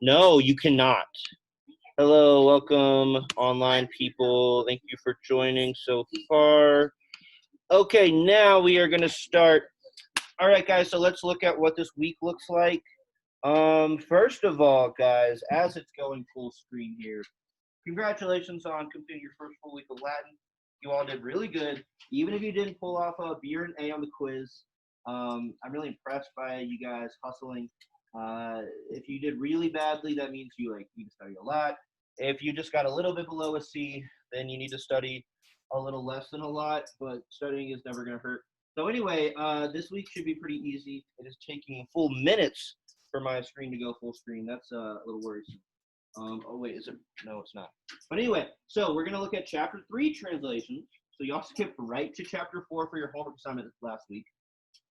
No, you cannot. Hello, welcome, online people. Thank you for joining so far. Okay, now we are going to start. All right, guys, so let's look at what this week looks like. First of all, guys, as it's going full screen here, congratulations on completing your first full week of Latin. You all did really good. Even if you didn't pull off a B or an A on the quiz, I'm really impressed by you guys hustling. If you did really badly, that means you need to study a lot. If you just got a little bit below a C, then you need to study a little less than a lot, but studying is never going to hurt. So anyway, this week should be pretty easy. It is taking full minutes for my screen to go full screen. That's a little worrisome. Oh wait, is it? No, it's not. But anyway, so we're going to look at chapter 3 translations. So y'all skipped right to chapter 4 for your homework assignment last week.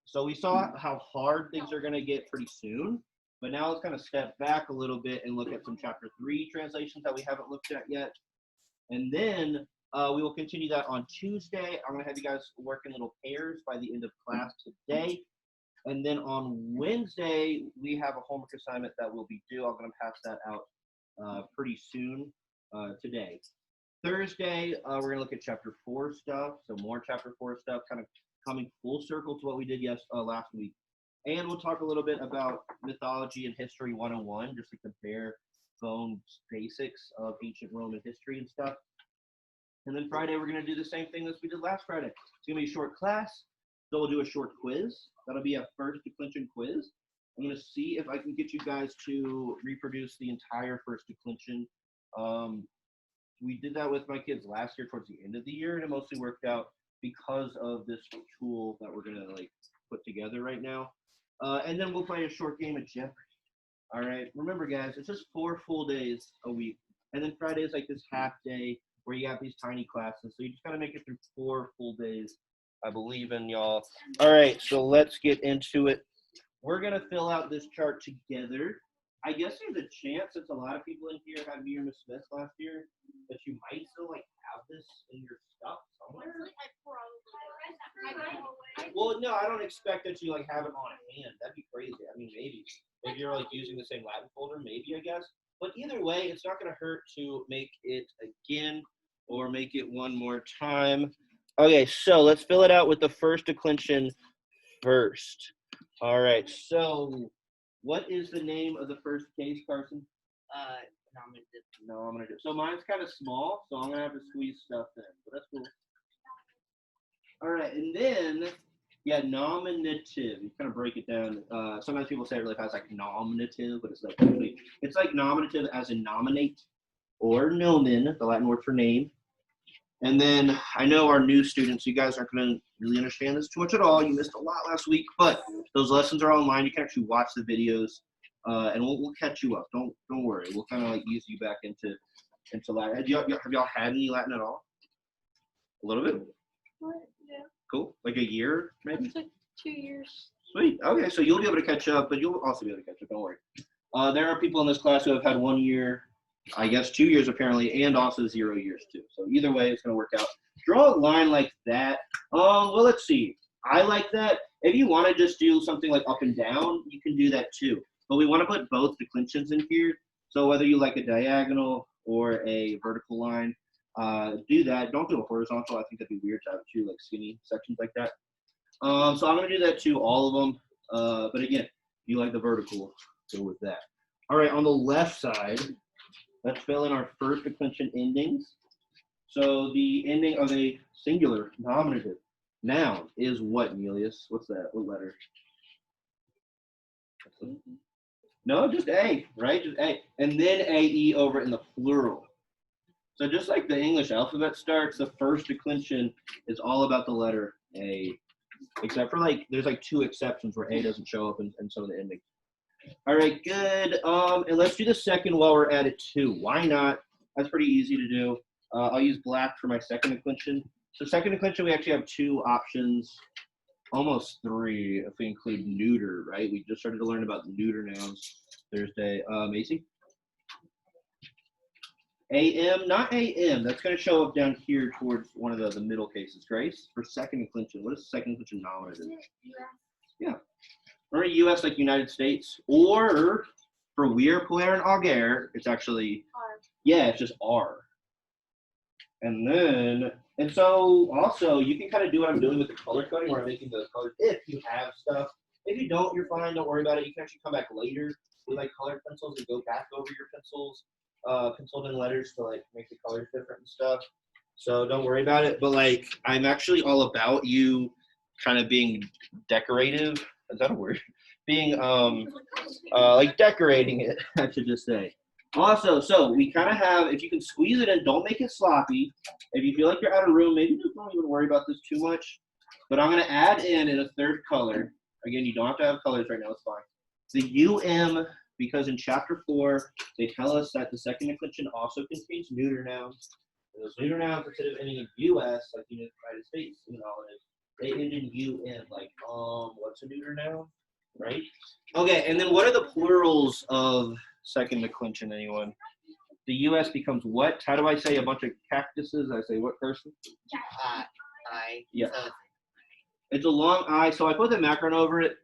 So we saw how hard things are going to get pretty soon. But now let's kind of step back a little bit and look at some chapter 3 translations that we haven't looked at yet. And then we will continue that on Tuesday. I'm going to have you guys work in little pairs by the end of class today. And then on Wednesday, we have a homework assignment that will be due. I'm going to pass that out pretty soon today. Thursday, we're going to look at chapter 4 stuff. So more chapter 4 stuff, kind of coming full circle to what we did last week. And we'll talk a little bit about mythology and history 101, just to compare phone basics of ancient Roman history and stuff. And then Friday, we're going to do the same thing as we did last Friday. It's going to be a short class, so we'll do a short quiz. That'll be a first declension quiz. I'm going to see if I can get you guys to reproduce the entire first declension. We did that with my kids last year towards the end of the year, and it mostly worked out because of this tool that we're going to put together right now. And then we'll play a short game of Jeopardy. All right. Remember, guys, it's just 4 full days a week. And then Friday is like this half day where you have these tiny classes. So you just got to make it through 4 full days. I believe in y'all. All right. So let's get into it. We're going to fill out this chart together. I guess there's a chance, since a lot of people in here had me or Miss Smith last year, that you might still have this in your stuff somewhere. Well, no, I don't expect that you have it on hand. That'd be crazy. I mean, maybe if you're using the same Latin folder, maybe, I guess. But either way, it's not going to hurt to make it again or make it one more time. Okay, so let's fill it out with the first declension first. All right, so what is the name of the first case, Carson? Nominative. So mine's kind of small, so I'm going to have to squeeze stuff in. But that's cool. All right, and then, nominative. You kind of break it down. Sometimes people say it really fast, nominative, but it's like nominative as in nominate, or nomen, the Latin word for name. And then I know our new students, you guys aren't going to really understand this too much at all. You missed a lot last week, but those lessons are online. You can actually watch the videos, and we'll catch you up. Don't worry. We'll kind of ease you back into Latin. Have y'all had any Latin at all? A little bit? Yeah. Cool. Like a year, maybe? It's 2 years. Sweet. Okay, so you'll be able to catch up, but you'll also be able to catch up. Don't worry. There are people in this class who have had 1 year, I guess 2 years apparently, and also 0 years too. So either way, it's going to work out. Draw a line like that. Well, let's see. I like that. If you want to just do something up and down, you can do that too. But we want to put both declensions in here. So whether you like a diagonal or a vertical line, do that. Don't do a horizontal. I think that'd be weird to have 2 skinny sections like that. So I'm going to do that too, all of them. But again, if you like the vertical, go with that. All right, on the left side, let's fill in our first declension endings. So the ending of a singular nominative noun is what, Nelius? What's that? What letter? No, just A, right? Just A. And then AE over in the plural. So just like the English alphabet starts, the first declension is all about the letter A. Except for there's 2 exceptions where A doesn't show up in some of the endings. All right, good. And let's do the second while we're at it too. Why not? That's pretty easy to do. I'll use black for my second declension. So second declension, we actually have 2 options, almost 3 if we include neuter, right? We just started to learn about neuter nouns Thursday. Macy? AM, not AM. That's going to show up down here towards one of the middle cases. Grace, for second declension, what is second declension nominative? Yeah. Or US, like United States, or For wir, Polaire, and Auger, it's actually, yeah, it's just R. And then, and so also you can kind of do what I'm doing with the color coding where I'm making the colors if you have stuff. If you don't, you're fine. Don't worry about it. You can actually come back later with like colored pencils and go back over your pencils, penciled in letters to like make the colors different and stuff. So don't worry about it. But like, I'm actually all about you kind of being decorative. Is that a word? Being like decorating it, I should just say. Also, so we kind of have, if you can squeeze it in, don't make it sloppy. If you feel like you're out of room, maybe just don't even worry about this too much. But I'm going to add in a third color. Again, you don't have to have colors right now, it's fine. The UM, because in chapter 4, they tell us that the second declension also contains neuter nouns. And those neuter nouns, instead of ending in US, like the United States, they end in UN, like, what's a neuter noun, right? Okay, and then what are the plurals of second declension, anyone? The US becomes what? How do I say a bunch of cactuses? I say what person? I. Yeah. It's a long I, so I put the macron over it.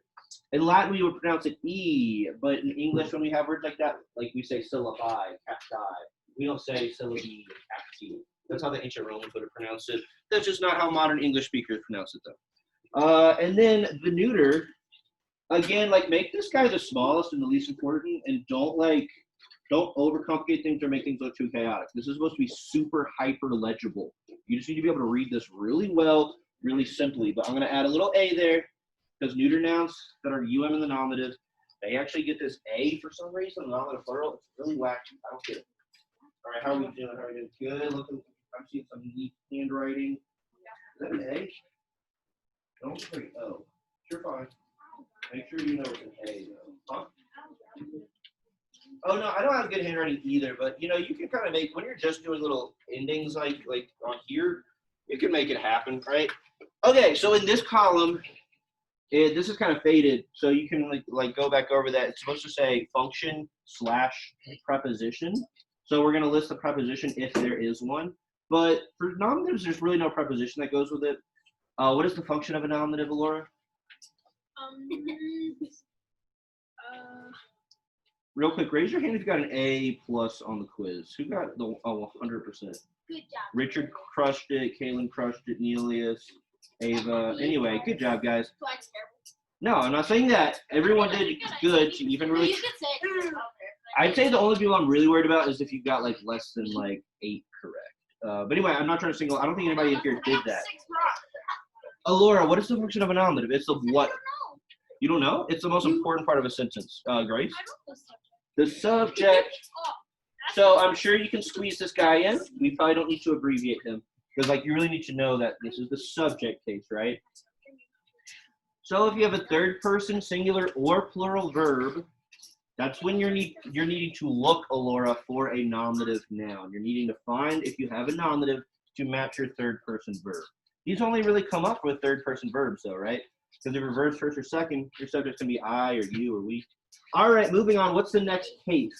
In Latin, we would pronounce it E, but in English, when we have words like that, like we say syllabi, cacti. We don't say syllabi, cacti. That's how the ancient Romans would have pronounced it. That's just not how modern English speakers pronounce it, though. And then the neuter, again, like make this guy the smallest and the least important, and don't overcomplicate things or make things look too chaotic. This is supposed to be super hyper legible. You just need to be able to read this really well, really simply. But I'm going to add a little A there because neuter nouns that are UM in the nominative, they actually get this A for some reason. The nominative plural, it's really wacky. I don't get it. All right, how are we doing? How are we doing? Good. Looking. I'm seeing some neat handwriting. Is that an A? Don't say O. Sure, fine. Make sure you know it's an A, though. Huh? Oh, no, I don't have good handwriting either, but, you can kind of make, when you're just doing little endings like on here, you can make it happen, right? Okay, so in this column, this is kind of faded, so you can, like go back over that. It's supposed to say function / preposition. So we're going to list the preposition if there is one. But for nominatives, there's really no preposition that goes with it. What is the function of a nominative, Laura? Real quick, raise your hand if you got an A+ on the quiz. Who got the 100%? Good job. Richard crushed it. Kaylin crushed it. Neelius, Ava. Anyway, good job, guys. No, I'm not saying that. Everyone did good. Even really. You could say I'd say the only people I'm really worried about is if you got like less than like 8 correct. But anyway, I'm not trying to single. I don't think anybody in here did that. Laura, what is the function of a nominative? It's the what? You don't know? It's the most important part of a sentence. Grace? The subject. So I'm sure you can squeeze this guy in. We probably don't need to abbreviate him because you really need to know that this is the subject case, right? So if you have a third person singular or plural verb, that's when you're needing to look, Laura, for a nominative noun. You're needing to find if you have a nominative to match your third person verb. These only really come up with third person verbs though, right? Because if reverse first or second, your subject's gonna be I or you or we. All right, moving on. What's the next case?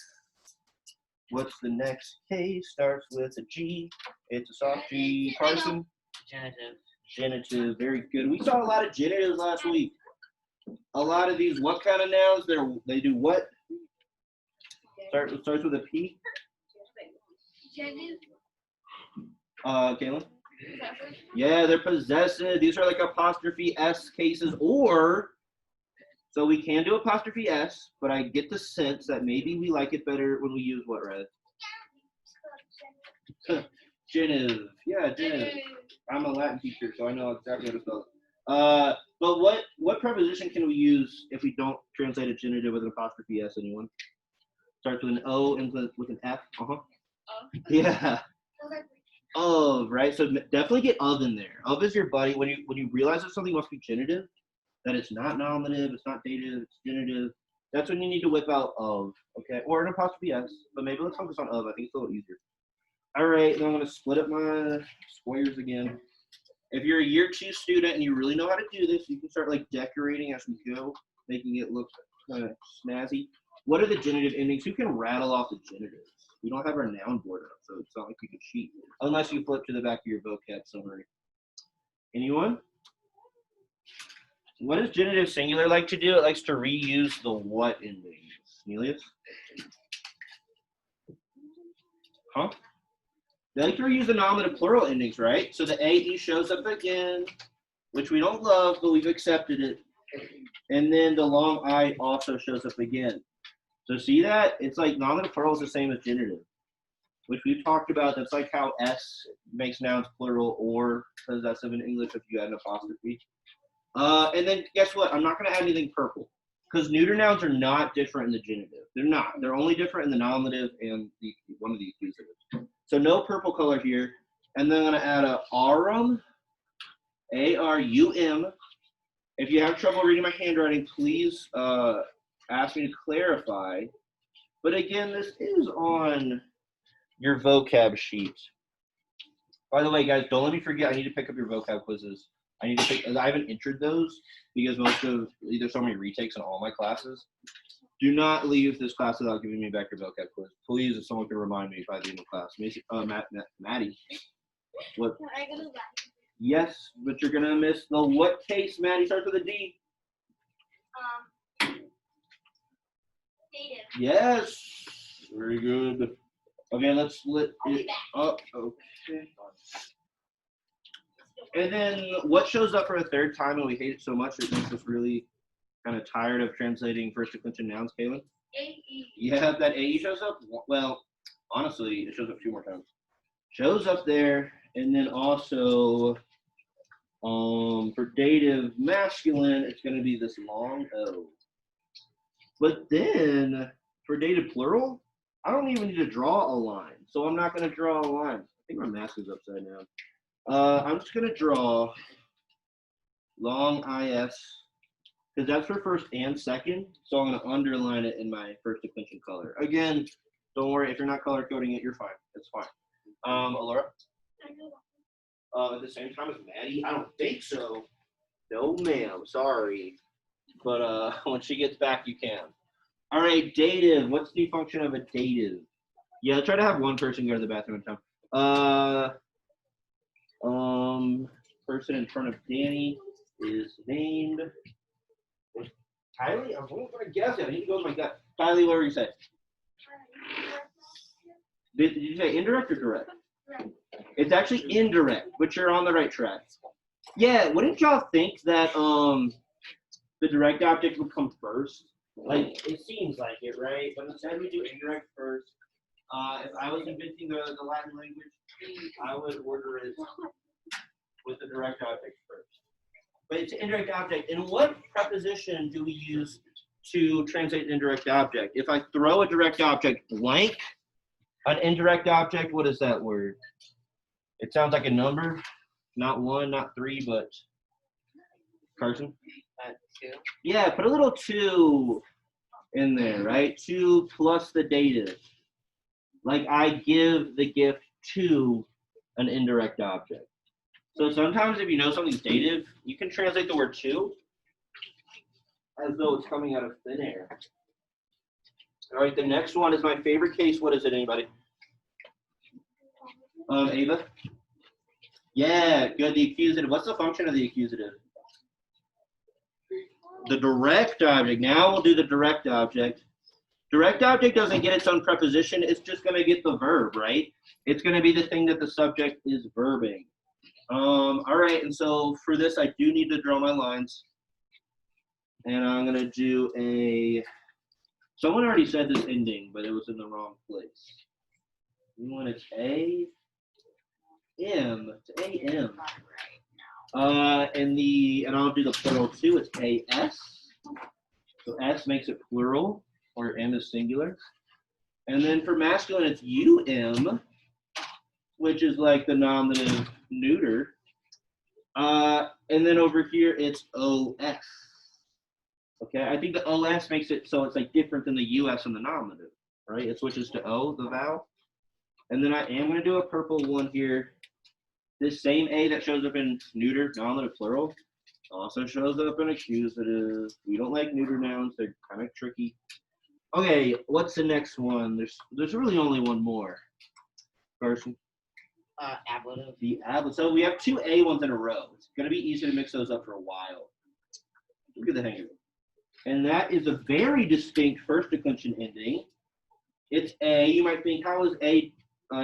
What's the next case? Starts with a G. It's a soft G. Carson? Genitive. Genitive. Very good. We saw a lot of genitives last week. A lot of these, what kind of nouns? They do what? Starts with a P. Kaylin? Yeah, they're possessive. These are like apostrophe S cases, or so we can do apostrophe S, but I get the sense that maybe we like it better when we use what, Red? Genitive. Yeah, genitive. I'm a Latin teacher, so I know exactly how to spell it. But what preposition can we use if we don't translate a genitive with an apostrophe S? Anyone? Starts with an O and with an F. Yeah. Of, right? So definitely get of in there. Of is your buddy. When you realize that something must be genitive, that it's not nominative, it's not dative, it's genitive, that's when you need to whip out of, okay? Or an apostrophe S, but maybe let's focus on of. I think it's a little easier. All right, now I'm going to split up my squares again. If you're a year 2 student and you really know how to do this, you can start decorating as we go, making it look kind of snazzy. What are the genitive endings? Who can rattle off the genitives? We don't have our noun board up, so it's not like you can cheat. Unless you flip to the back of your vocab summary. Anyone? What does genitive singular like to do? It likes to reuse the what endings. Cornelius? Huh? They like to reuse the nominative plural endings, right? So the AE shows up again, which we don't love, but we've accepted it. And then the long I also shows up again. So see that? It's like nominative plural is the same as genitive, which we've talked about. That's like how S makes nouns plural or possessive in English if you add an apostrophe. And then guess what? I'm not going to add anything purple because neuter nouns are not different in the genitive. They're not. They're only different in the nominative and one of the accusatives. So no purple color here. And then I'm going to add a arum, A-R-U-M. If you have trouble reading my handwriting, please ask me to clarify. But again, this is on your vocab sheet. By the way, guys, don't let me forget, I need to pick up your vocab quizzes. I haven't entered those because there's so many retakes in all my classes. Do not leave this class without giving me back your vocab quiz. Please, if someone can remind me by the end of class. Maddie. What? Can I go to the bathroom? Yes, but you're gonna miss the what case, Maddie? Starts with a D. Dative. Yes. Very good. Okay, let's split I'll be it back. up. Okay. And then what shows up for a third time and we hate it so much it makes us really kind of tired of translating first declension nouns, Kaylin? AE. Yeah, that AE shows up. Well, honestly, it shows up 2 more times. Shows up there, and then also for dative masculine, it's going to be this long O. But then for dative plural, I don't even need to draw a line, so I'm not going to draw a line. I think my mask is upside down. I'm just going to draw long IS, because that's for first and second, so I'm going to underline it in my first declension color. Again, don't worry, if you're not color coding it, you're fine. It's fine. Alora? At the same time as Maddie? I don't think so. No, ma'am. Sorry. But when she gets back, you can. All right, dative. What's the function of a dative? Yeah, try to have one person go to the bathroom at a time. Person in front of Danny is named Kylie. I'm going to guess it. I need to go with my gut. Kylie, what were you saying? Did you say indirect or direct? It's actually indirect, but you're on the right track. Yeah, wouldn't y'all think that the direct object would come first? Like, it seems like it, right? But instead we do indirect first. If I was inventing the Latin language, I would order it with the direct object first. But it's an indirect object. And what preposition do we use to translate an indirect object? If I throw a direct object blank, an indirect object, what is that word? It sounds like a number. Not 1, not 3, but Carson? 2. Yeah, put a little 2 in there, right? 2 plus the dative. Like I give the gift to an indirect object. So sometimes if you know something's dative, you can translate the word to as though it's coming out of thin air. All right, the next one is my favorite case. What is it, anybody? Ava? Yeah, good. The accusative. What's the function of the accusative? The direct object. Now we'll do the direct object. Direct object doesn't get its own preposition. It's just going to get the verb, right? It's going to be the thing that the subject is verbing. All right, and so for this, I do need to draw my lines. And I'm going to do a... Someone already said this ending, but it was in the wrong place. You want it's A-M. It's A-M. And I'll do the plural too. It's A-S. So S makes it plural, or M is singular. And then for masculine, it's U-M, which is like the nominative neuter. And then over here, it's O-S. Okay, I think the O-S makes it so it's like different than the U-S and the nominative, right? It switches to O, the vowel. And then I am going to do a purple one here. This same A that shows up in neuter, nominative, plural, also shows up in accusative. We don't like neuter nouns. They're kind of tricky. Okay, what's the next one? There's really only one more. Carson? Ablative. The ablative. So we have 2 A ones in a row. It's going to be easy to mix those up for a while. Look at the hang of it. And that is a very distinct first declension ending. It's A. You might think, how is A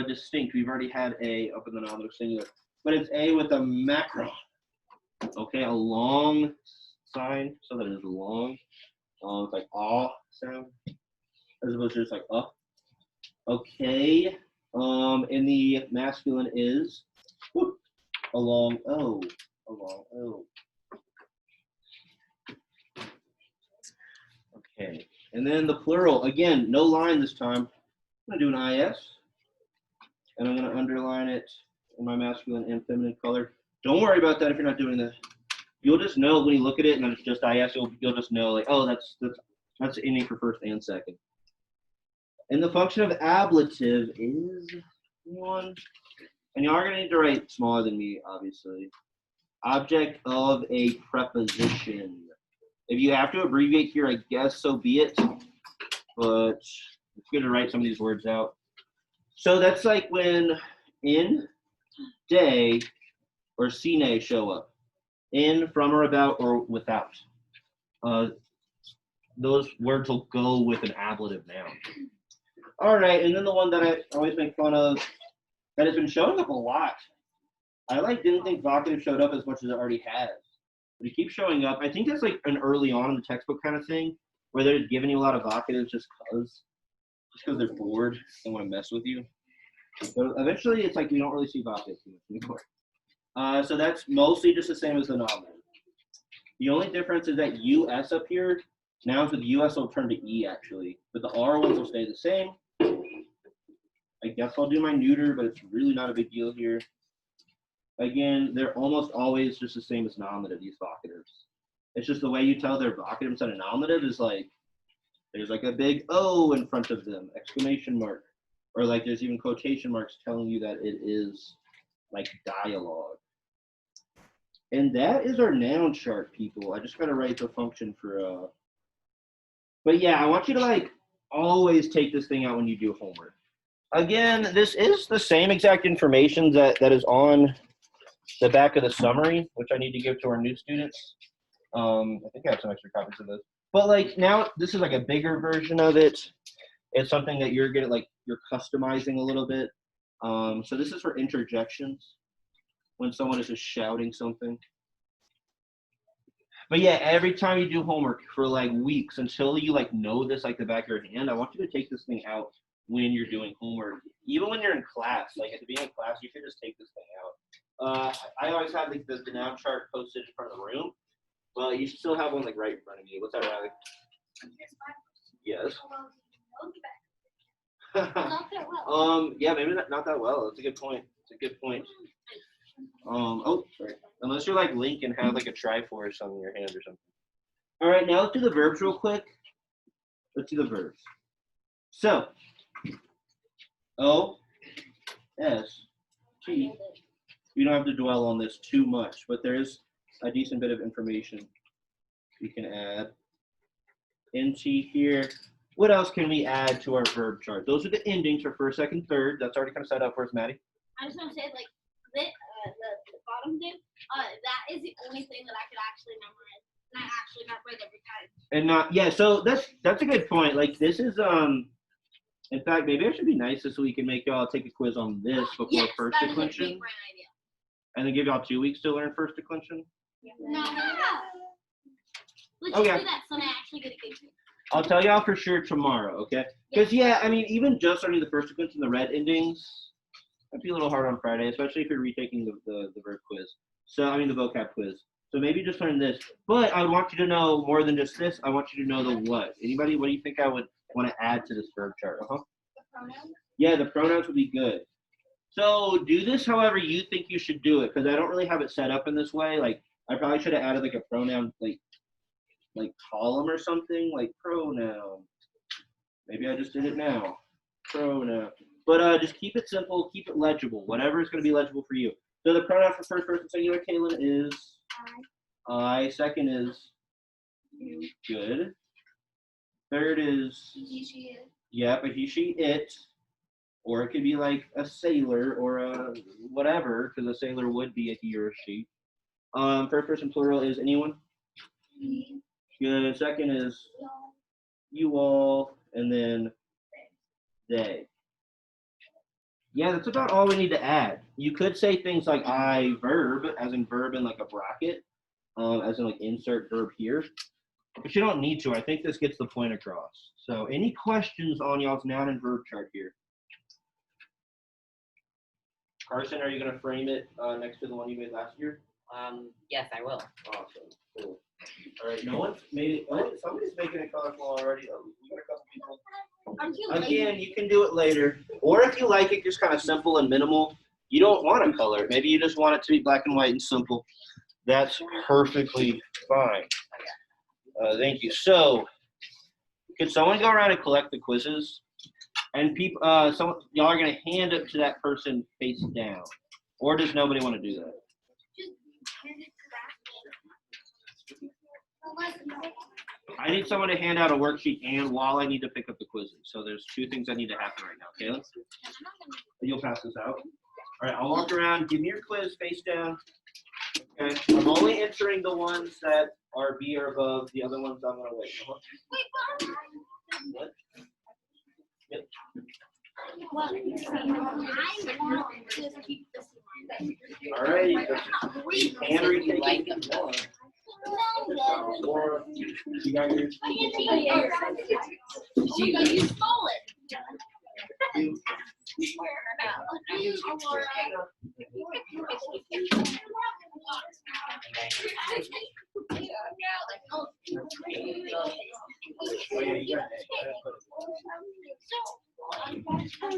distinct? We've already had A up in the nominative singular. But it's A with a macron. Okay, a long sign, so that it is long. It's like ah sound, as opposed to just like up. Okay. And the masculine is whoop, a long O. A long O. Okay. And then the plural, again, no line this time. I'm going to do an IS, and I'm going to underline it in my masculine and feminine color. Don't worry about that if you're not doing that. You'll just know when you look at it and it's just IS, you'll just know, like, oh, that's ending for first and second. And the function of ablative is one, and you are going to need to write smaller than me, obviously. Object of a preposition. If you have to abbreviate here, I guess so be it. But it's good to write some of these words out. So that's like when in, day, or sine show up. In, from, or about, or without. Those words will go with an ablative noun. All right, and then the one that I always make fun of that has been showing up a lot. I didn't think vocative showed up as much as it already has. But it keeps showing up. I think that's like an early on in the textbook kind of thing, where they're just giving you a lot of vocatives just because they're bored and want to mess with you. But eventually, it's like we don't really see vocatives too much anymore. So that's mostly just the same as the nominative. The only difference is that US up here, nouns with US will turn to E actually, but the R ones will stay the same. I guess I'll do my neuter, but it's really not a big deal here. Again, they're almost always just the same as nominative, these vocatives. It's just the way you tell they're vocative instead of nominative is like, there's like a big O in front of them, exclamation mark. Or like there's even quotation marks telling you that it is like dialogue. And that is our noun chart, people. I just gotta write the function for, but yeah, I want you to like always take this thing out when you do homework. Again, this is the same exact information that is on the back of the summary, which I need to give to our new students. I think I have some extra copies of this. But like now, this is like a bigger version of it. It's something that you're gonna like, you're customizing a little bit. So this is for interjections, when someone is just shouting something. But yeah, every time you do homework for like weeks, until you like know this like the back of your hand, I want you to take this thing out when you're doing homework. Even when you're in class, like at the beginning of class, you should just take this thing out. I always have like the noun chart posted in front of the room, but you should still have one like right in front of you. What's that, Riley? Yes. Not that well. Yeah, maybe not that well. That's a good point. It's a good point. Oh, sorry. Unless you're like Link and have like a Triforce on your hand or something. All right, now let's do the verbs real quick. Let's do the verbs. So, O, S, T. You don't have to dwell on this too much, but there's a decent bit of information we can add. NT here. What else can we add to our verb chart? Those are the endings for first, second, third. That's already kind of set up for us, Maddie. I was gonna say like the bottom thing. That is the only thing that I could actually memorize, and I actually memorize every time. And not, yeah, so that's a good point. Like this is in fact, maybe it should be nice so we can make y'all take a quiz on this before Yes, first that is a big declension, brain idea. and then give y'all 2 weeks to learn first declension. No. Let's Okay. just do that so I actually get a good grade. I'll tell y'all for sure tomorrow, okay? Because yeah, I mean, even just learning the first declension, the red endings, might be a little hard on Friday, especially if you're retaking the verb quiz. So I mean the vocab quiz. So maybe just learn this. But I want you to know more than just this. I want you to know the what. Anybody, what do you think I would want to add to this verb chart? The pronouns? Yeah, the pronouns would be good. So do this however you think you should do it, because I don't really have it set up in this way. Like I probably should have added like a pronoun like column or something, like pronoun. Maybe I just did it now. Pronoun. But just keep it simple, keep it legible, whatever is going to be legible for you. So the pronoun for first person singular, Kaylin, is I. Second is good. Third is He, she, it. yep, a he, she, it. Or it could be like a sailor or a whatever, because a sailor would be a he or a she. First person plural is anyone? He. Good. Second is you all, and then they. Yeah, that's about all we need to add. You could say things like I verb, as in verb in like a bracket, as in like insert verb here. But you don't need to. I think this gets the point across. So any questions on y'all's noun and verb chart here? Carson, are you going to frame it next to the one you made last year? Yes, I will. Awesome. Cool. All right. No one's made it. Oh, somebody's making it colorful already. Oh, we got a couple people. Again, you can do it later. Or if you like it just kind of simple and minimal, you don't want to color it. Maybe you just want it to be black and white and simple. That's perfectly fine. Thank you. So, could someone go around and collect the quizzes? And people, y'all are going to hand it to that person face down. Or does nobody want to do that? I need someone to hand out a worksheet and while I need to pick up the quizzes. So there's two things that need to happen right now. Caleb, you'll pass this out. All right, I'll walk around. Give me your quiz face down. Okay, I'm only entering the ones that are B or above. The other ones I'm going to wait. What? Yep. Well, just keep this in mind. All right. And retake Like it. them. Or you got yours? You stole it. Oh, yeah, you got I'm trying to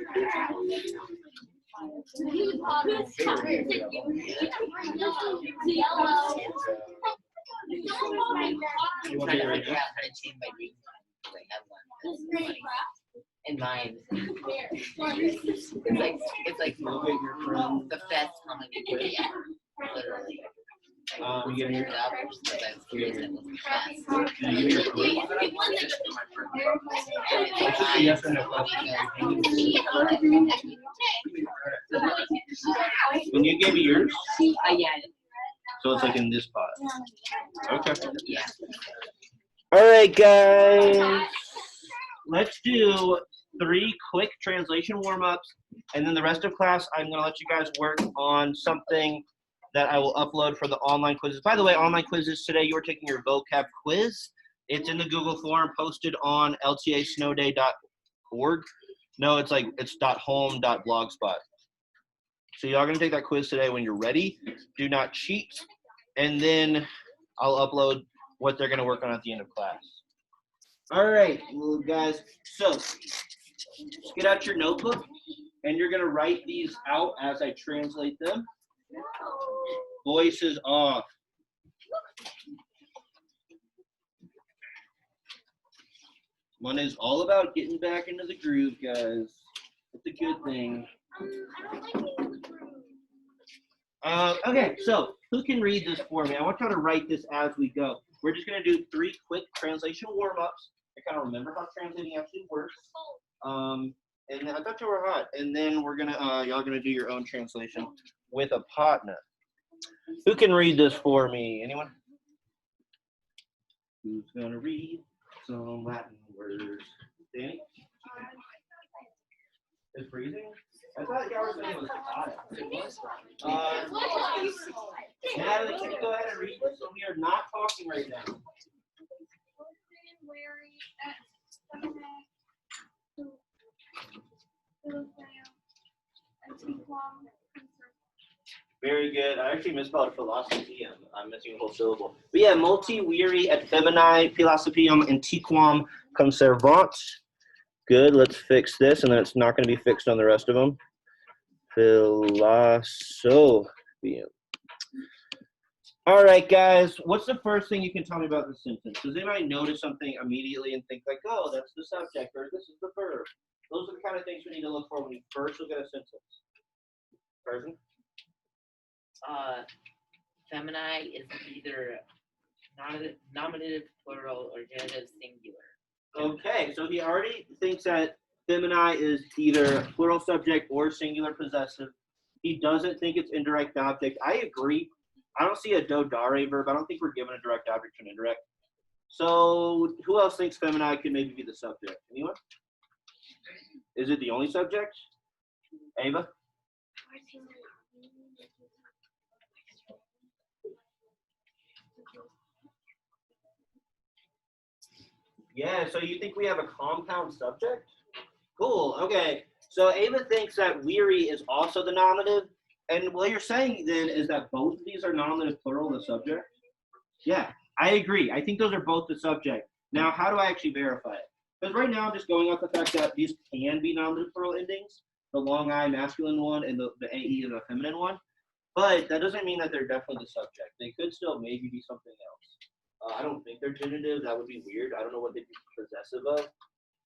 figure out how to change my reading time. I have one. In mine, it's like the best comedy movie ever. Literally. you get Figured your, it out because I was curious and it was the best. you give me your quiz? Yes or no? When you gave me yours, Yeah. so it's like in this pot. Okay. Yeah. All right, guys. Let's do 3 quick translation warm-ups, and then the rest of class, I'm going to let you guys work on something that I will upload for the online quizzes. By the way, online quizzes today, you're taking your vocab quiz. It's in the Google form posted on ltasnowday.org. No, it's .home.blogspot. So y'all going to take that quiz today when you're ready. Do not cheat. And then I'll upload what they're going to work on at the end of class. All right, little guys. So get out your notebook, and you're going to write these out as I translate them. Voices off. One is all about getting back into the groove, guys. It's a good thing. Okay, so who can read this for me? I want y'all to write this as we go. We're just going to do 3 quick translation warm-ups. I kind of remember how translating actually works. And I thought you were hot. And then we're going to, y'all going to do your own translation with a partner. Who can read this for me? Anyone? Who's going to read some Latin words? Danny? It's freezing? I thought y'all were saying it was hot. Natalie, can you go ahead and read this? So we are not talking right now. Very good. I actually misspelled philosophy. I'm missing a whole syllable. But yeah, multi weary et feminae philosophium antiquam conservant. Good. Let's fix this, and then it's not going to be fixed on the rest of them. Philosophium. All right, guys. What's the first thing you can tell me about the sentence? Does anybody notice something immediately and think like, oh, that's the subject, or this is the verb? Those are the kind of things we need to look for when you first look at a sentence. Carson? Femini is either nominative, plural, or genitive, singular. Okay, so he already thinks that femini is either plural subject or singular possessive. He doesn't think it's indirect object. I agree. I don't see a do dare verb. I don't think we're given a direct object to an indirect. So who else thinks femini could maybe be the subject? Anyone? Is it the only subject? Ava? Yeah, so you think we have a compound subject? Cool, okay. So Ava thinks that weary is also the nominative. And what you're saying then is that both of these are nominative plural, the subject? Yeah, I agree. I think those are both the subject. Now, how do I actually verify it? Because right now I'm just going off the fact that these can be nominative plural endings, the long I masculine one and the AE is a feminine one. But that doesn't mean that they're definitely the subject. They could still maybe be something else. I don't think they're genitive. That would be weird. I don't know what they'd be possessive of.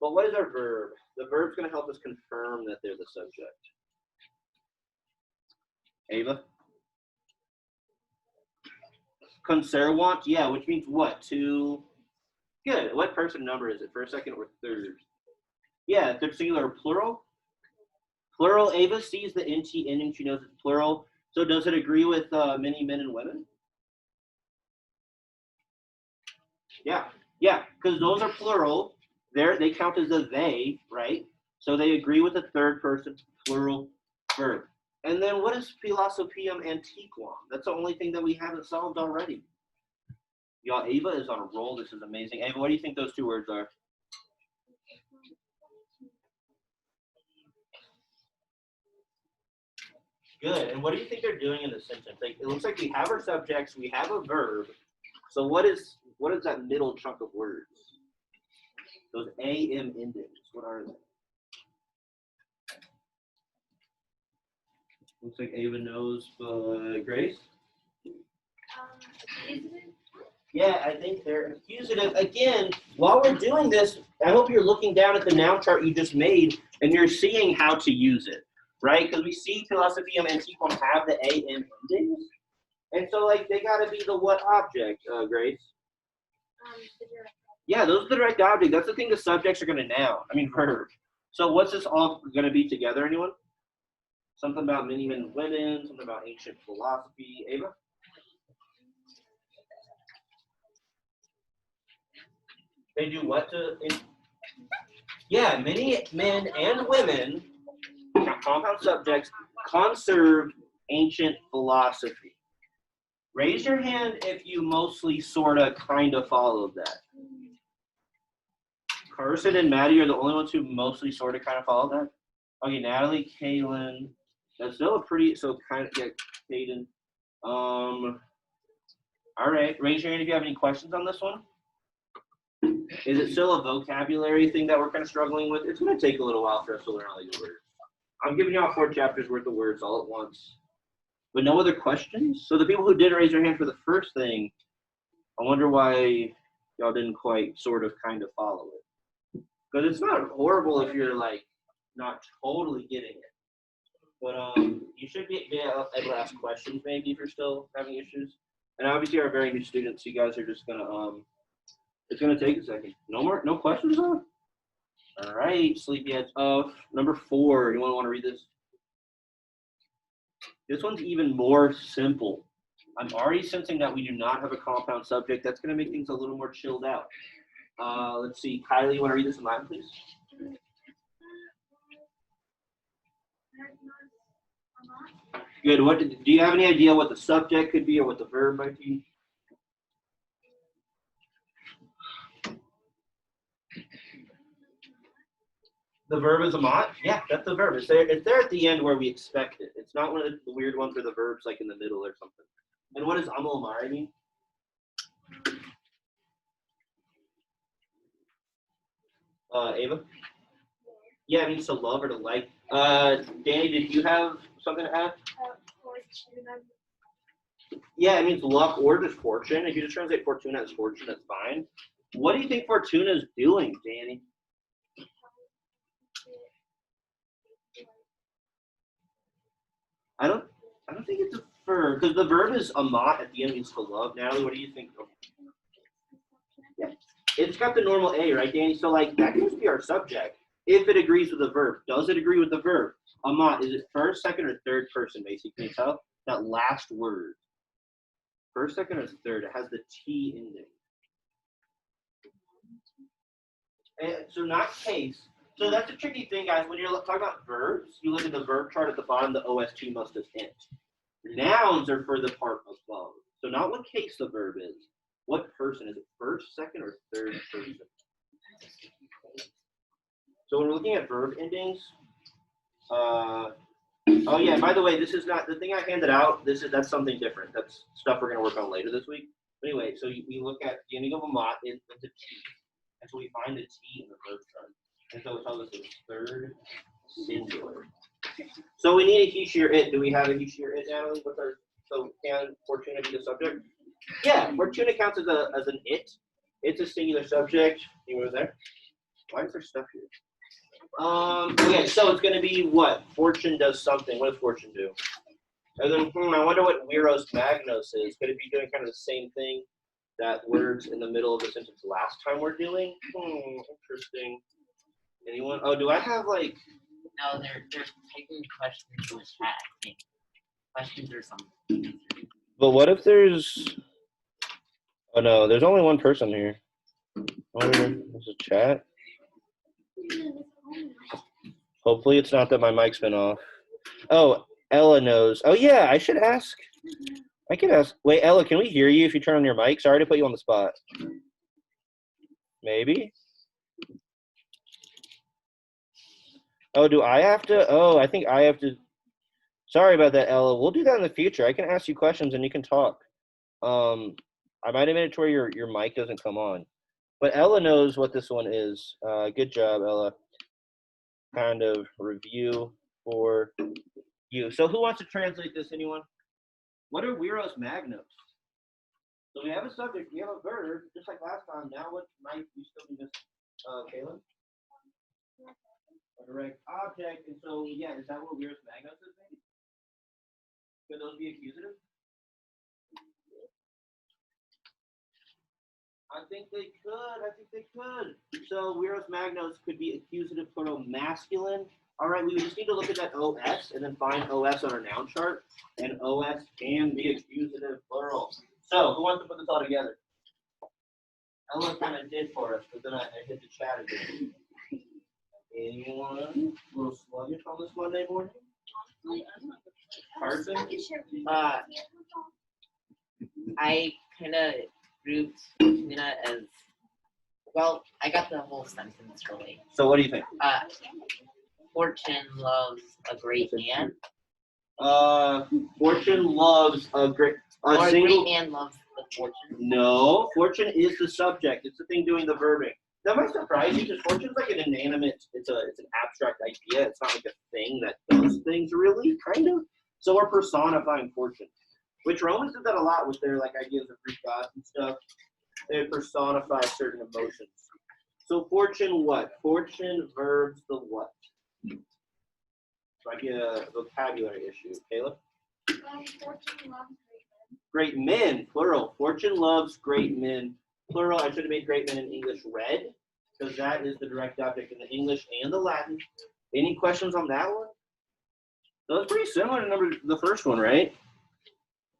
But what is our verb? The verb's going to help us confirm that they're the subject. Ava? Conservant, yeah, which means what? To, good. What person number is it? First, second, or third? Yeah, third singular or plural? Plural, Ava sees the nt ending. She knows it's plural. So does it agree with many men and women? Yeah, because those are plural. They count as a they, right? So they agree with the third person plural verb. And then what is Philosophium Antiquum? That's the only thing that we haven't solved already. Y'all, Ava is on a roll. This is amazing. Ava, what do you think those two words are? Good. And what do you think they're doing in the sentence? Like, it looks like we have our subjects, we have a verb. So what is that middle chunk of words? Those AM endings. What are they? Looks like Ava knows, but Grace? Yeah, I think they're accusative. Again, while we're doing this, I hope you're looking down at the noun chart you just made and you're seeing how to use it, right? Because we see Philosophium Antiquum have the AM endings. And so, like, they got to be the what object, Grace? Yeah, those are the direct object. That's the thing the subjects are going to verb. So what's this all going to be together, anyone? Something about many men and women, something about ancient philosophy. Ava? They do what to? Yeah, many men and women, compound subjects, conserve ancient philosophy. Raise your hand if you mostly, sort of, kind of followed that. Carson and Maddie are the only ones who mostly, sort of, kind of followed that. Okay, Natalie, Kaylin. That's still a pretty, so kind of, yeah, Hayden. All right, raise your hand if you have any questions on this one. Is it still a vocabulary thing that we're kind of struggling with? It's going to take a little while for us to learn all these words. I'm giving y'all 4 chapters worth of words all at once. But no other questions? So the people who did raise their hand for the first thing, I wonder why y'all didn't quite sort of kind of follow it. Because it's not horrible if you're like not totally getting it. But you should be able to ask questions maybe if you're still having issues. And obviously you're a very new student, so you guys are just gonna it's gonna take a second. No questions though? All right, sleepyheads. Number 4. Anyone want to read this? This one's even more simple. I'm already sensing that we do not have a compound subject. That's gonna make things a little more chilled out. Let's see, Kylie, you want to read this in Latin, please? Good. Do you have any idea what the subject could be or what the verb might be? The verb is amat? Yeah, that's the verb. It's there at the end where we expect it. It's not one of the weird ones where the verb's like in the middle or something. And what does amomare mean? Ava? Yeah, it means to love or to like. Danny, did you have something to add? Yeah, it means luck or just fortune. If you just translate fortuna as fortune, that's fine. What do you think Fortuna is doing, Danny? I don't think it's a verb, because the verb is amat at the end means to love. Natalie, what do you think? Yeah, it's got the normal A, right, Danny? So like that could be our subject if it agrees with the verb. Does it agree with the verb? Amat, is it first, second, or third person? Basically, can you tell that last word? First, second, or third? It has the T ending. And so not case. So that's a tricky thing, guys. When you're talking about verbs, you look at the verb chart at the bottom, the OST must have int. Nouns are for the part above. So not what case the verb is. What person? Is it first, second, or third person? So when we're looking at verb endings, oh yeah, by the way, this is not, the thing I handed out, that's something different. That's stuff we're going to work on later this week. Anyway, so we look at the ending of a mot into T. And so we find the T in the verb chart. And so it tells us it's third singular. So we need a he, she, or it. Do we have a he, she, or it, Natalie? So can Fortuna be the subject? Yeah, Fortuna counts as an it. It's a singular subject. You were there? Why is there stuff here? Okay, so it's going to be what? Fortune does something. What does Fortune do? And then, I wonder what Viros Magnos is. Could it be doing kind of the same thing that words in the middle of the sentence last time we're doing? Interesting. Anyone? Oh, do I have like... No, they're typing questions in the chat. I think. Questions or something. But what if there's... Oh no, there's only one person here. Oh, there's a chat. Hopefully it's not that my mic's been off. Oh, Ella knows. Oh yeah, I should ask. I could ask. Wait, Ella, can we hear you if you turn on your mic? Sorry to put you on the spot. Maybe? Oh, do I have to? Oh, I think I have to. Sorry about that, Ella. We'll do that in the future. I can ask you questions and you can talk. I might have made it to where your mic doesn't come on. But Ella knows what this one is. Good job, Ella. Kind of review for you. So who wants to translate this? Anyone? What are Viros Magnos? So we have a subject, we have a verb, just like last time. Now what might we still be missing? Kaylin? A direct object. And so, yeah, is that what Viros Magnos is maybe? Could those be accusative? I think they could. So Viros Magnos could be accusative plural masculine. All right, we just need to look at that OS and then find OS on our noun chart. And OS can be accusative plural. So who wants to put this all together? Ella kind of did for us, but then I hit the chat again. Anyone a little sluggish on this Monday morning? Carson? I kind of grouped Fortuna as, well, I got the whole sentence really. So what do you think? Fortune loves a great man. Fortune loves a great... Or a great man loves the fortune. No, fortune is the subject. It's the thing doing the verbing. That might surprise you because fortune's like an inanimate, it's an abstract idea. It's not like a thing that does things really, kind of. So we're personifying fortune, which Romans did that a lot with their like ideas of Greek gods and stuff. They personify certain emotions. So fortune what? Fortune verbs the what? Might be a vocabulary issue. Caleb? Fortune loves Great men, plural. Fortune loves great men, plural. I should have made great men in English red, because that is the direct object in the English and the Latin. Any questions on that one? So it's pretty similar to the first one, right?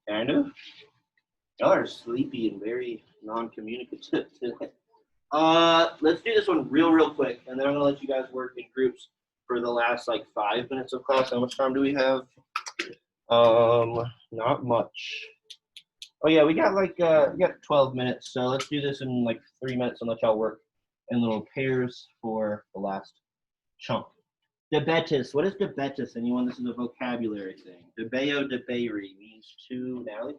Kind of. Y'all are sleepy and very non-communicative today. Let's do this one real quick, and then I'm gonna let you guys work in groups for the last like 5 minutes of class. How much time do we have? Not much. Oh yeah, we got 12 minutes, so let's do this in like 3 minutes and let y'all work in little pairs for the last chunk. Debetus. What is debetus? Anyone? This is a vocabulary thing. Debeo, deberi means to, Natalie?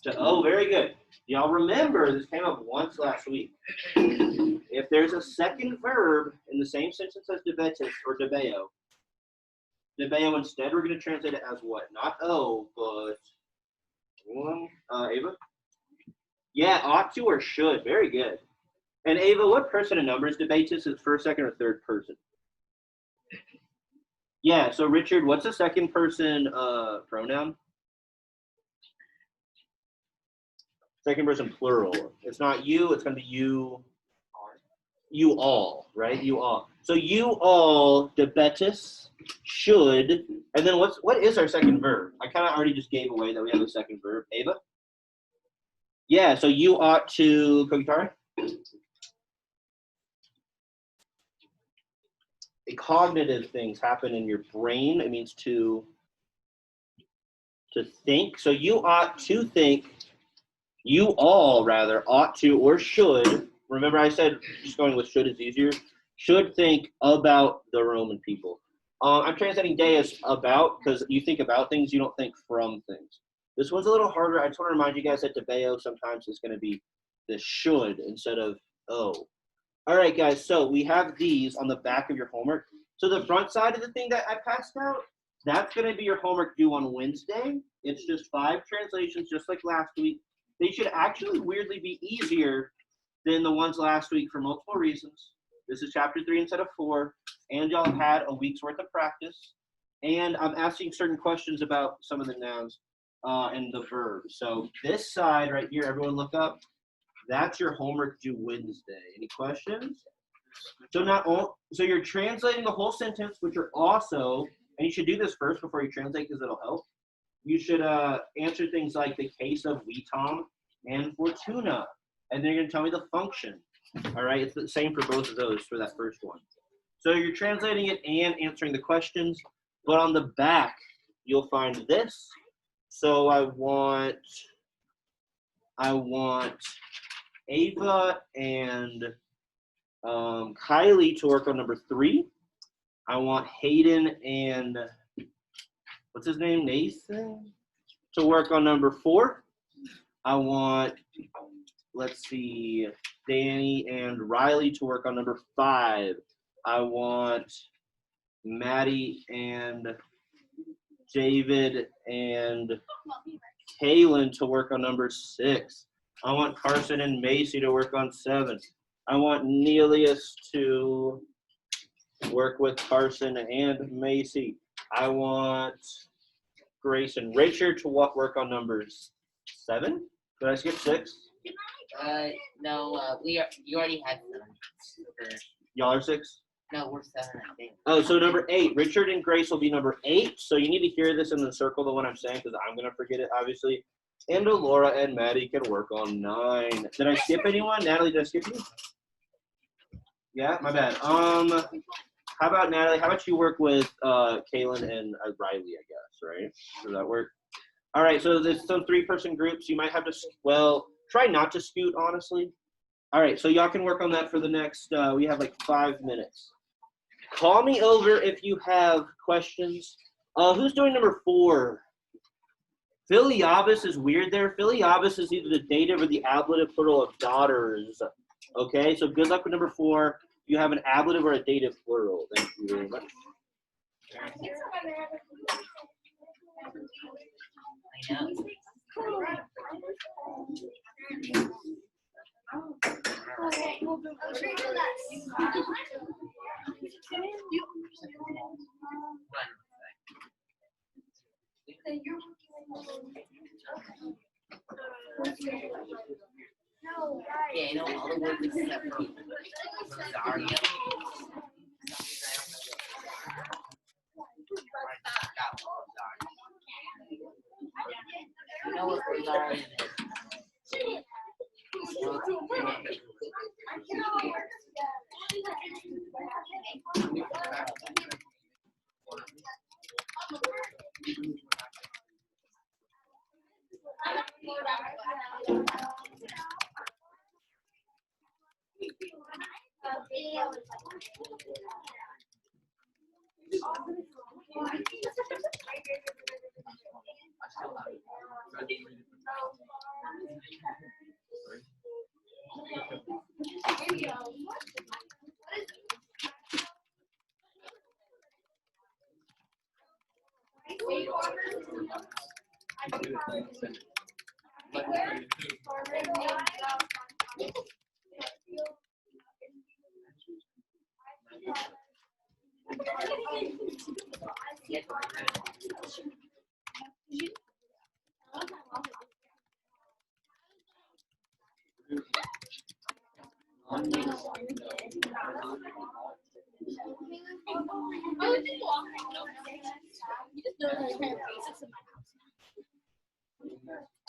So, oh, very good. Y'all remember, this came up once last week. If there's a second verb in the same sentence as debetus or debeo instead, we're going to translate it as what? Not oh, but Ava? Yeah, ought to or should. Very good. And Ava, what person and number is debetus? Is first, second, or third person? Yeah, so Richard, what's the second person pronoun? Second person plural. It's not you, it's going to be you. You all, right? You all. So you all, debetus, should, and then what is our second verb? I kind of already just gave away that we have a second verb. Ava? Yeah, so you ought to, Kogitara? cognitive things happen in your brain. It means to think. So you ought to think. You all rather ought to or should. Remember, I said just going with should is easier. Should think about the Roman people. I'm translating de as about because you think about things, you don't think from things. This one's a little harder. I just want to remind you guys that debeo sometimes is going to be the should instead of oh. All right, guys. So we have these on the back of your homework. So the front side of the thing that I passed out, that's going to be your homework due on Wednesday. It's just 5 translations, just like last week. They should actually weirdly be easier than the ones last week for multiple reasons. This is chapter 3 instead of 4, and y'all have had a week's worth of practice. And I'm asking certain questions about some of the nouns and the verbs. So this side right here, everyone look up. That's your homework due Wednesday. Any questions? So you're translating the whole sentence, which are also, and you should do this first before you translate because it'll help. You should answer things like the case of Vitam and Fortuna. And then you're going to tell me the function. All right, it's the same for both of those for that first one. So you're translating it and answering the questions. But on the back, you'll find this. So I want Ava and Kylie to work on number 3. I want Hayden and what's his name? Nathan to work on number 4. I want, let's see, Danny and Riley to work on number 5. I want Maddie and David and Kaylin to work on number 6. I want Carson and Macy to work on 7. I want Nelius to work with Carson and Macy. I want Grace and Richard to work on numbers 7. Did I skip 6? No, you already had 7. Y'all are 6? No, we're 7, I think. Oh, so number 8. Richard and Grace will be number 8. So you need to hear this in the circle, the one I'm saying, because I'm going to forget it, obviously. And Laura and Maddie can work on 9. Did I skip anyone? Natalie, did I skip you? Yeah, my bad. How about Natalie? How about you work with Kaylin and Riley, I guess, right? Does that work? All right, so there's some 3-person groups. You might have to, well, try not to scoot, honestly. All right, so y'all can work on that for the next, we have like 5 minutes. Call me over if you have questions. Who's doing number 4? Philiabus is weird there. Philiabus is either the dative or the ablative plural of daughters. Okay, so good luck with number 4. You have an ablative or a dative plural. Thank you very much. I know. Yeah, I know all the words except for Rosario. You know what Rosario is?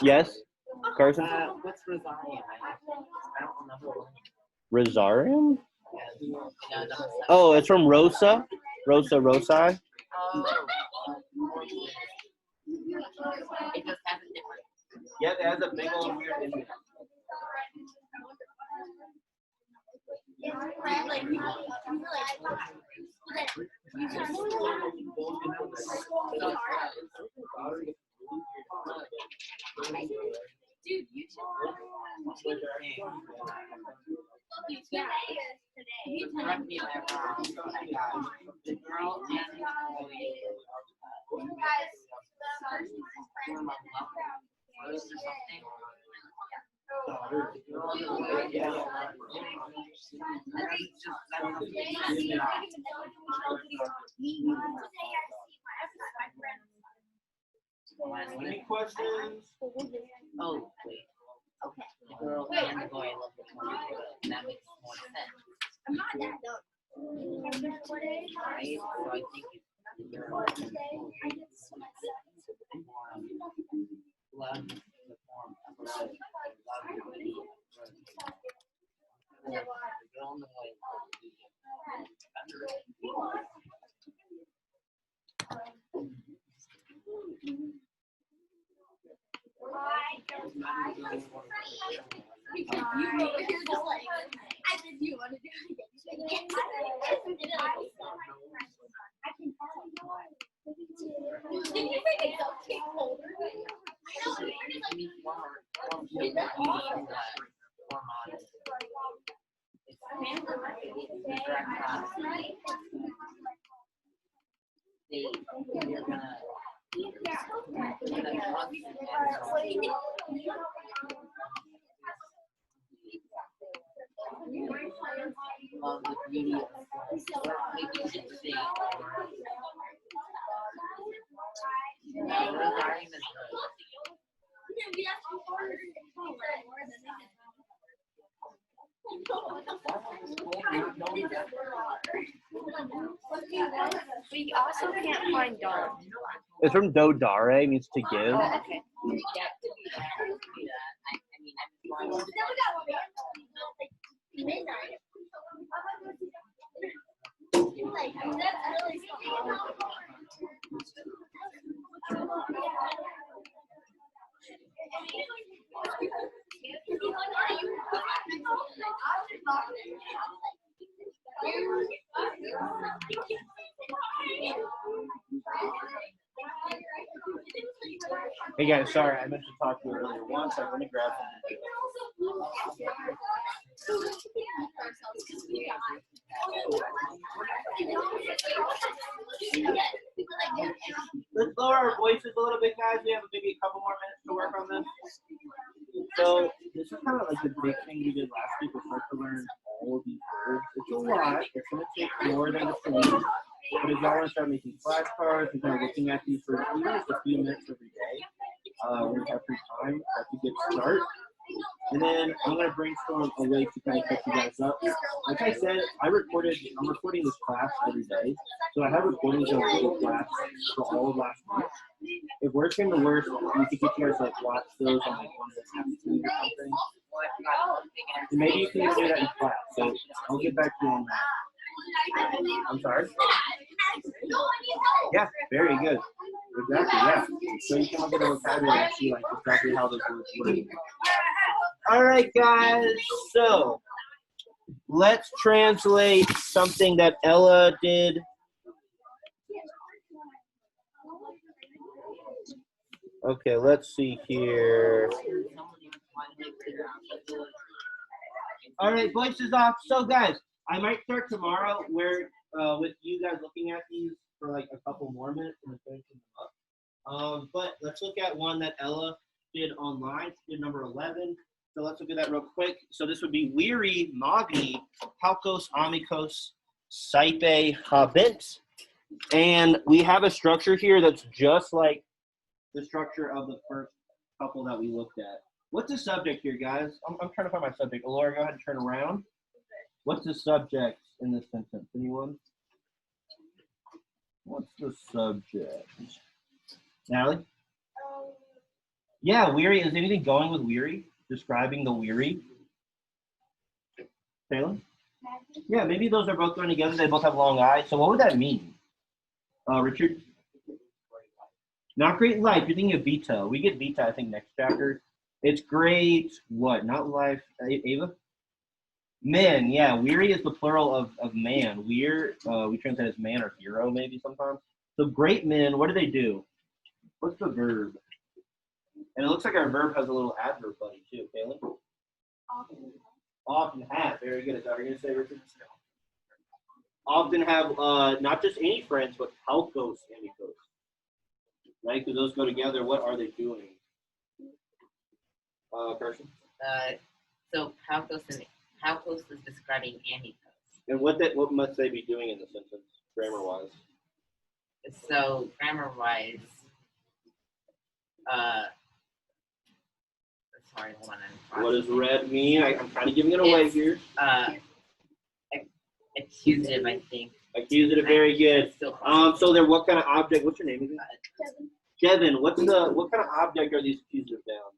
Yes, Carson? What's Rosario? I don't remember. Rosarium? Yes. Oh, it's from Rosa. Rosa Rosai. Oh. It just has a different. Yeah, it has a big old weird image. Dude, you should. Correct me if I'm wrong. The girl and the boy. Form of love. First or something. The girl and the boy. Yeah. Any questions? Oh, wait. Okay. The girl and the boy love the tornado. That makes more sense. I'm not that dumb. Right? So I think it's the girl and the boy. Love the form of love. Love the medium. The girl and the boy love the I said, do you want to do it again? I can tell. Did you say the cupcake holder? I love the beauty of making it sing. We also can't find Dawn. It's from Dodare, means to give. Oh, okay. Hey guys, sorry, I meant to talk to you earlier. One second, let me grab Let's lower our voices a little bit, guys. We have maybe a couple more minutes to work on this. So this is kind of like the big thing we did last week, was start to learn all of these words. It's a lot. It's going to take more than just a week. But if y'all want to start making flashcards and kind of looking at these for even just a few minutes every day, when you have free time, that's a good start. And then I'm going to brainstorm a way to kind of catch you guys up. Like I said, I'm recording this class every day. So I have recordings of the class for all of last month. If worse came to worse, we could get you guys like watch those on like one of the apps or something. And maybe you can do that in class. So I'll get back to you on that. I'm sorry? Yeah, very good. Exactly, yeah. So you can look at the vocabulary and see like exactly how those words work. All right, guys. So let's translate something that Ella did. Okay, let's see here. All right, voice is off. So, guys, I might start tomorrow where with you guys looking at these for like a couple more minutes and then finishing them up. But let's look at one that Ella did online. She did number 11. So let's look at that real quick. So this would be weary, magni, halkos, amicos, saipe, habit. And we have a structure here that's just like the structure of the first couple that we looked at. What's the subject here, guys? I'm trying to find my subject. Laura, go ahead and turn around. What's the subject in this sentence? Anyone? What's the subject? Natalie? Yeah, weary. Is anything going with weary? Describing the weary? Taylor? Yeah, maybe those are both going together. They both have long eyes. So what would that mean? Richard? Not great life. You're thinking of Vita. We get Vita, I think, next chapter. It's great. What? Not life. Ava? Men. Yeah, weary is the plural of man. We're, we translate as man or hero, maybe sometimes. So great men, what do they do? What's the verb? And it looks like our verb has a little adverb buddy, too. Kaylin? Often have. Very good. Is that what you're going to say, Richard? Often have not just any friends, but halkos amigos. Right? Because those go together. What are they doing? Carson? So Halkos is describing amigos. And what must they be doing in the sentence, grammar-wise? So grammar-wise, sorry, hold on. What does red mean? I'm kind of giving it away here. Accusative, I think. Accusative, very good. So they're what kind of object? What's your name again? Devin. What kind of object are these accusative nouns?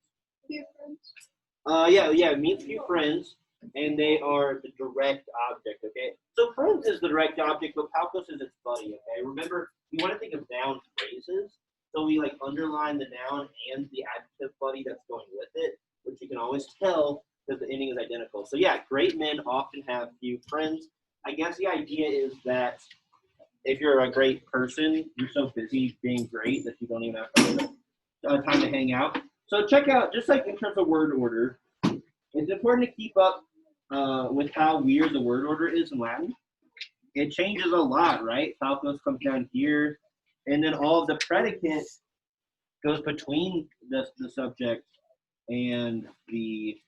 Yeah, it means few friends, and they are the direct object. Okay. So friends is the direct object, but halkos is its buddy. Okay. Remember, you want to think of noun phrases, so we like underline the noun and the adjective buddy that's going with it, which you can always tell because the ending is identical. So yeah, great men often have few friends. I guess the idea is that if you're a great person, you're so busy being great that you don't even have time to hang out. So check out, just like in terms of word order, it's important to keep up with how weird the word order is in Latin. It changes a lot, right? Halkos comes down here, and then all of the predicate goes between the subject and the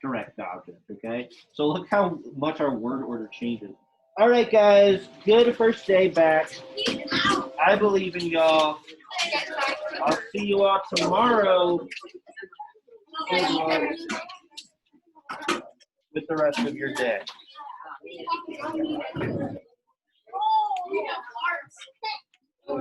direct object, okay? So look how much our word order changes. All right, guys, good first day back. I believe in y'all. I'll see you all tomorrow with the rest of your day. Oh,